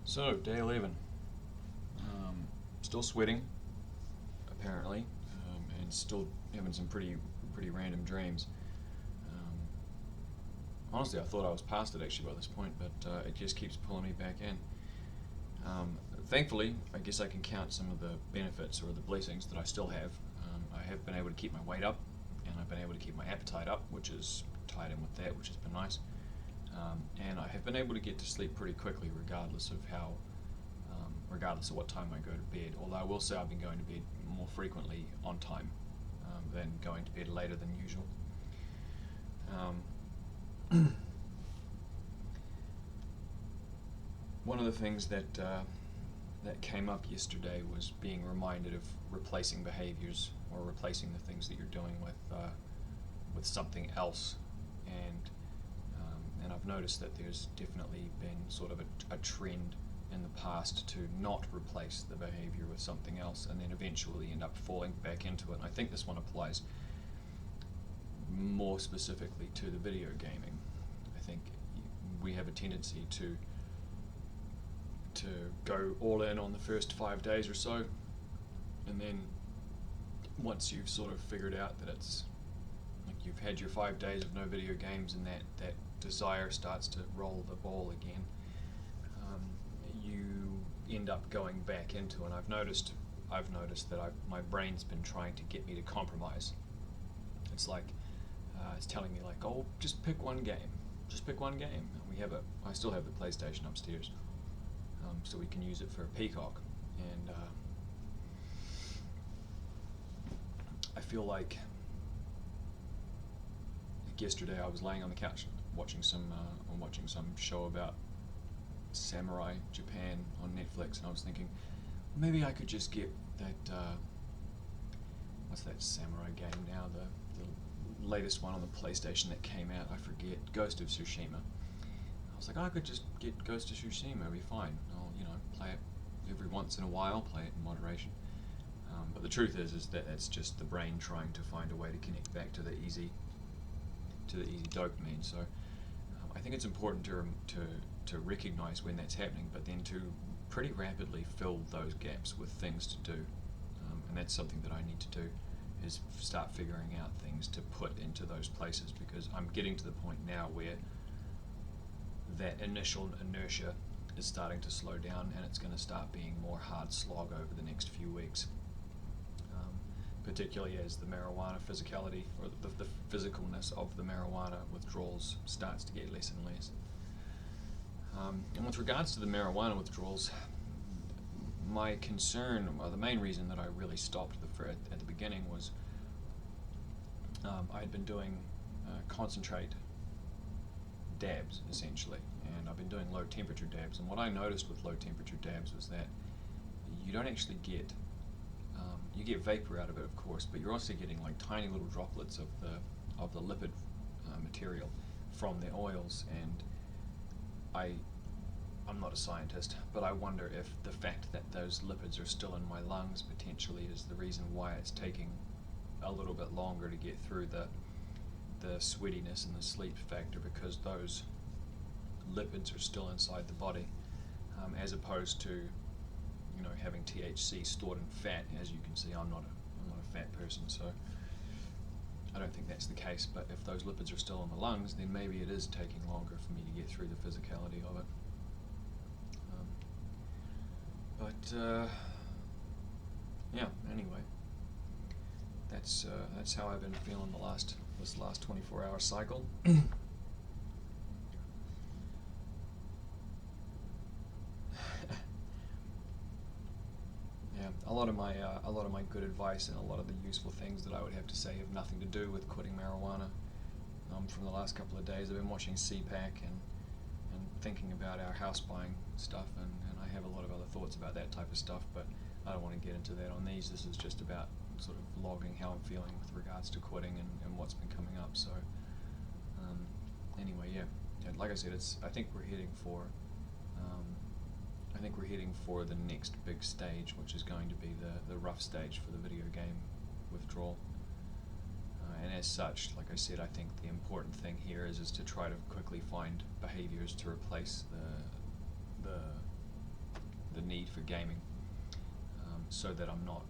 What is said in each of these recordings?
So, day 11. Still sweating, apparently, and still having some pretty random dreams. Um, Honestly, I thought I was past it actually by this point, but it just keeps pulling me back in. Thankfully, I guess I can count some of the benefits or the blessings that I still have. I have been able to keep my weight up, and I've been able to keep my appetite up, which is tied in with that, which has been nice. And I have been able to get to sleep pretty quickly, regardless of what time I go to bed. Although I will say I've been going to bed more frequently on time than going to bed later than usual. One of the things that came up yesterday was being reminded of replacing behaviors or replacing the things that you're doing with something else, and I've noticed that there's definitely been sort of a trend in the past to not replace the behavior with something else and then eventually end up falling back into it. And I think this one applies more specifically to the video gaming. I think we have a tendency to go all in on the first 5 days or so, and then once you've sort of figured out that it's like you've had your 5 days of no video games and that desire starts to roll the ball again, you end up going back into it. And I've noticed that my brain's been trying to get me to compromise. It's like it's telling me like, oh, just pick one game. And I still have the PlayStation upstairs, so we can use it for a Peacock. And I feel like yesterday I was laying on the couch watching some show about samurai Japan on Netflix, and I was thinking maybe I could just get that what's that samurai game now, the latest one on the PlayStation that came out, I forget, Ghost of Tsushima. I was like, I could just get Ghost of Tsushima, it'll be fine. I'll play it every once in a while, play it in moderation. But the truth is that it's just the brain trying to find a way to connect back to the easy dopamine. So I think it's important to recognize when that's happening, but then to pretty rapidly fill those gaps with things to do. And that's something that I need to do, is start figuring out things to put into those places, because I'm getting to the point now where that initial inertia is starting to slow down, and it's going to start being more hard slog over the next few weeks, particularly as the marijuana physicality, or the physicalness of the marijuana withdrawals starts to get less and less. And with regards to the marijuana withdrawals, my concern, well, the main reason that I really stopped at the beginning was I had been doing concentrate dabs, essentially, and I've been doing low temperature dabs. And what I noticed with low temperature dabs was that you don't actually get you get vapor out of it, of course, but you're also getting like tiny little droplets of the lipid material from the oils. And I'm not a scientist, but I wonder if the fact that those lipids are still in my lungs potentially is the reason why it's taking a little bit longer to get through the sweatiness and the sleep factor, because those lipids are still inside the body, as opposed to having THC stored in fat. As you can see, I'm not a fat person, so I don't think that's the case. But if those lipids are still in the lungs, then maybe it is taking longer for me to get through the physicality of it. Yeah. Anyway, that's how I've been feeling this last 24-hour cycle. Yeah, a lot of my good advice and a lot of the useful things that I would have to say have nothing to do with quitting marijuana. From the last couple of days, I've been watching CPAC and thinking about our house buying stuff, and I have a lot of other thoughts about that type of stuff, but I don't want to get into that on these. This is just about sort of logging how I'm feeling with regards to quitting and what's been coming up. So anyway, yeah, like I said, I think we're heading for the next big stage, which is going to be the rough stage for the video game withdrawal. And as such, like I said, I think the important thing here is to try to quickly find behaviors to replace the need for gaming, so that I'm not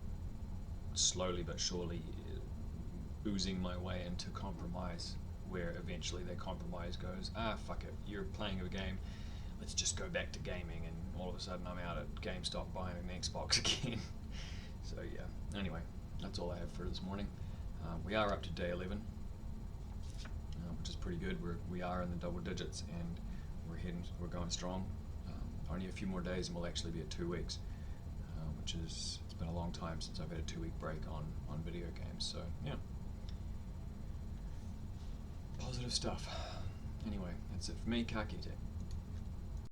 slowly but surely oozing my way into compromise, where eventually that compromise goes, fuck it, you're playing a game, let's just go back to gaming, and all of a sudden I'm out at GameStop buying an Xbox again. So yeah, anyway, that's all I have for this morning. We are up to day 11, which is pretty good. We are in the double digits, and we're going strong. Only a few more days and we'll actually be at 2 weeks, which is, it's been a long time since I've had a 2-week break on video games, so yeah. Positive stuff. Anyway, that's it for me. Ka kite.